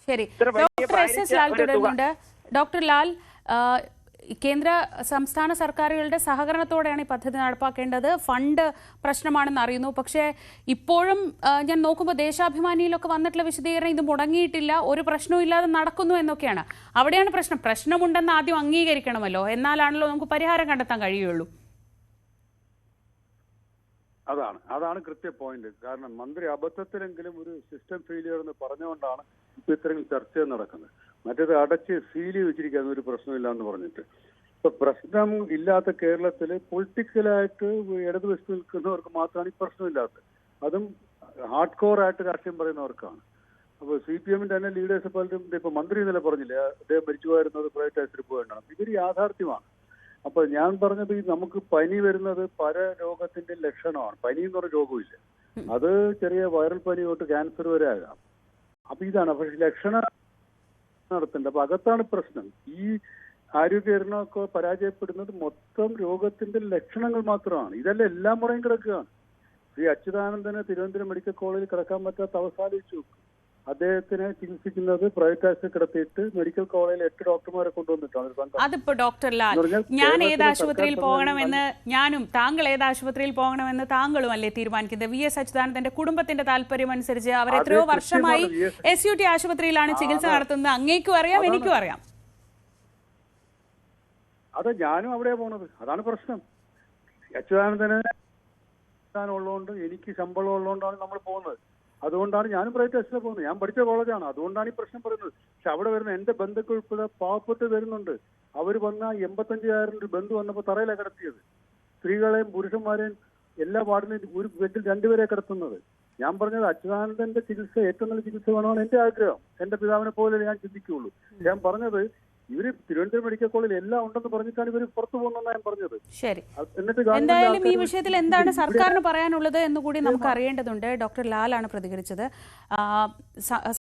ശരി, ഇത്ര വലിയ ഡോക്ടർ എസ് എസ് ലാൽ തുടരുന്നുണ്ട്. ഡോക്ടർ ലാൽ, കേന്ദ്ര സംസ്ഥാന സർക്കാരുകളുടെ സഹകരണത്തോടെയാണ് ഈ പദ്ധതി നടപ്പാക്കേണ്ടത്. ഫണ്ട് പ്രശ്നമാണെന്ന് അറിയുന്നു. പക്ഷേ ഇപ്പോഴും ഞാൻ നോക്കുമ്പോൾ ദേശാഭിമാനിയിലൊക്കെ വന്നിട്ടുള്ള വിശദീകരണം ഇത് മുടങ്ങിയിട്ടില്ല, ഒരു പ്രശ്നവും ഇല്ലാതെ നടക്കുന്നു എന്നൊക്കെയാണ്. അവിടെയാണ് പ്രശ്നം. പ്രശ്നമുണ്ടെന്ന് ആദ്യം അംഗീകരിക്കണമല്ലോ, എന്നാലാണല്ലോ നമുക്ക് പരിഹാരം കണ്ടെത്താൻ കഴിയുള്ളൂ. അതാണ് കൃത്യ പോയിന്റ്. കാരണം മന്ത്രി അബദ്ധത്തിലെങ്കിലും ഒരു സിസ്റ്റം ഫെയിലിയർ എന്ന് പറഞ്ഞുകൊണ്ടാണ് ഇപ്പൊ ഇത്രയും ചർച്ച നടക്കുന്നത്. മറ്റേത് അടച്ച് സീൽ വെച്ചിരിക്കുന്ന ഒരു പ്രശ്നമില്ല എന്ന് പറഞ്ഞിട്ട്. ഇപ്പൊ പ്രശ്നം ഇല്ലാത്ത കേരളത്തില് പൊളിറ്റിക്കലായിട്ട് ഇടതുവശത്ത് നിൽക്കുന്നവർക്ക് മാത്രമാണ് ഈ പ്രശ്നമില്ലാത്തത്. അതും ഹാർഡ് കോർ ആയിട്ട് രാഷ്ട്രീയം പറയുന്നവർക്കാണ്. അപ്പോൾ CPM തന്നെ ലീഡേഴ്സ് പലരും ഇപ്പൊ മന്ത്രി ഇന്നലെ പറഞ്ഞില്ലേ, അദ്ദേഹം മരിച്ചുപോയിരുന്നത് പ്രൈവറ്റൈസ്ഡ് പോയിട്ടാണ്. ഇതൊരു യാഥാർത്ഥ്യമാണ്. അപ്പൊ ഞാൻ പറഞ്ഞത് ഈ നമുക്ക് പനി വരുന്നത് പല രോഗത്തിന്റെ ലക്ഷണമാണ്. പനി എന്ന് പറഞ്ഞ രോഗമില്ല, അത് ചെറിയ വൈറൽ പനി തൊട്ട് ക്യാൻസർ വരെ ആകാം. അപ്പൊ ഇതാണ് പക്ഷെ ലക്ഷണം നടത്തേണ്ടത്. അപ്പൊ അകത്താണ് പ്രശ്നം. ഈ ആരോഗ്യകരണമൊക്കെ പരാജയപ്പെടുന്നത് മൊത്തം രോഗത്തിന്റെ ലക്ഷണങ്ങൾ മാത്രമാണ്. ഇതെല്ലാം എല്ലാം മുറയും കിടക്കുകയാണ്. ശ്രീ അച്യുതാനന്ദന് തിരുവനന്തപുരം മെഡിക്കൽ കോളേജിൽ കിടക്കാൻ പറ്റാത്ത അവസ്ഥ ആലോചിച്ചു. അദ്ദേഹത്തിനെ ചികിത്സിക്കുന്നത് പ്രൈവറ്റ് കിടത്തിയിട്ട് മെഡിക്കൽ കോളേജിൽ 8 ഡോക്ടർമാരെ കൊണ്ടുവന്നിട്ടാണ്. അതിപ്പോ ഡോക്ടർ ലാൽ, ഞാൻ ഏത് ആശുപത്രിയിൽ പോകണമെന്ന് ഞാനും താങ്കൾ ഏത് ആശുപത്രിയിൽ പോകണമെന്ന് താങ്കളും അല്ലേ തീരുമാനിക്കുന്നത്? VS അച്യുതാനന്ദന്റെ കുടുംബത്തിന്റെ താല്പര്യം അനുസരിച്ച് അവർ എത്രയോ വർഷമായി SUT ആശുപത്രിയിലാണ് ചികിത്സ നടത്തുന്നത്. അങ്ങേക്കും അറിയാം, എനിക്കും അറിയാം. അതെ, ഞാനും അവിടെയാ പോകുന്നത്. അതാണ് പ്രശ്നം. അച്യുതാനന്ദന് ഉള്ളതുകൊണ്ട് എനിക്ക് ശമ്പളം ഉള്ളതുകൊണ്ടാണ് നമ്മൾ പോകുന്നത്. അതുകൊണ്ടാണ് ഞാനും പ്രൈവറ്റ് ഹോസ്പിറ്റലിൽ പോകുന്നത്. ഞാൻ പഠിച്ച കോളേജാണ്, അതുകൊണ്ടാണ് ഈ പ്രശ്നം പറയുന്നത്. പക്ഷെ അവിടെ വരുന്ന എന്റെ ബന്ധുക്കൾ ഉൾപ്പെടെ പാവപ്പെട്ട് വരുന്നുണ്ട്. അവർ വന്ന 85,000 രൂപ ബന്ധു വന്നപ്പോൾ തറയിലാണ് കിടത്തിയത്. സ്ത്രീകളെയും പുരുഷന്മാരെയും എല്ലാ വാർഡിലും ഒരു ബെഡിൽ 2 പേരെ കിടത്തുന്നത്. ഞാൻ പറഞ്ഞത് അച്യുതാനന്ദന്റെ ചികിത്സ ഏറ്റവും നല്ല ചികിത്സ വേണമെന്നാണ് എന്റെ ആഗ്രഹം. എന്റെ പിതാവിനെ പോലെ ഞാൻ ചിന്തിക്കുകയുള്ളൂ. ഞാൻ പറഞ്ഞത് ഇവര് തിരുവനന്തപുരം മെഡിക്കൽ കോളേജിൽ എല്ലാം ഉണ്ടെന്ന് പറഞ്ഞിട്ടാണ് ഇവർ പുറത്തു പോകുന്നതെന്നാണ് ഞാൻ പറഞ്ഞത്. ശരി, എന്തായാലും ഈ വിഷയത്തിൽ എന്താണ് സർക്കാരിന് പറയാനുള്ളത് എന്നുകൂടി നമുക്ക് അറിയേണ്ടതുണ്ട്. ഡോക്ടർ ലാലാണ് പ്രതികരിച്ചത്.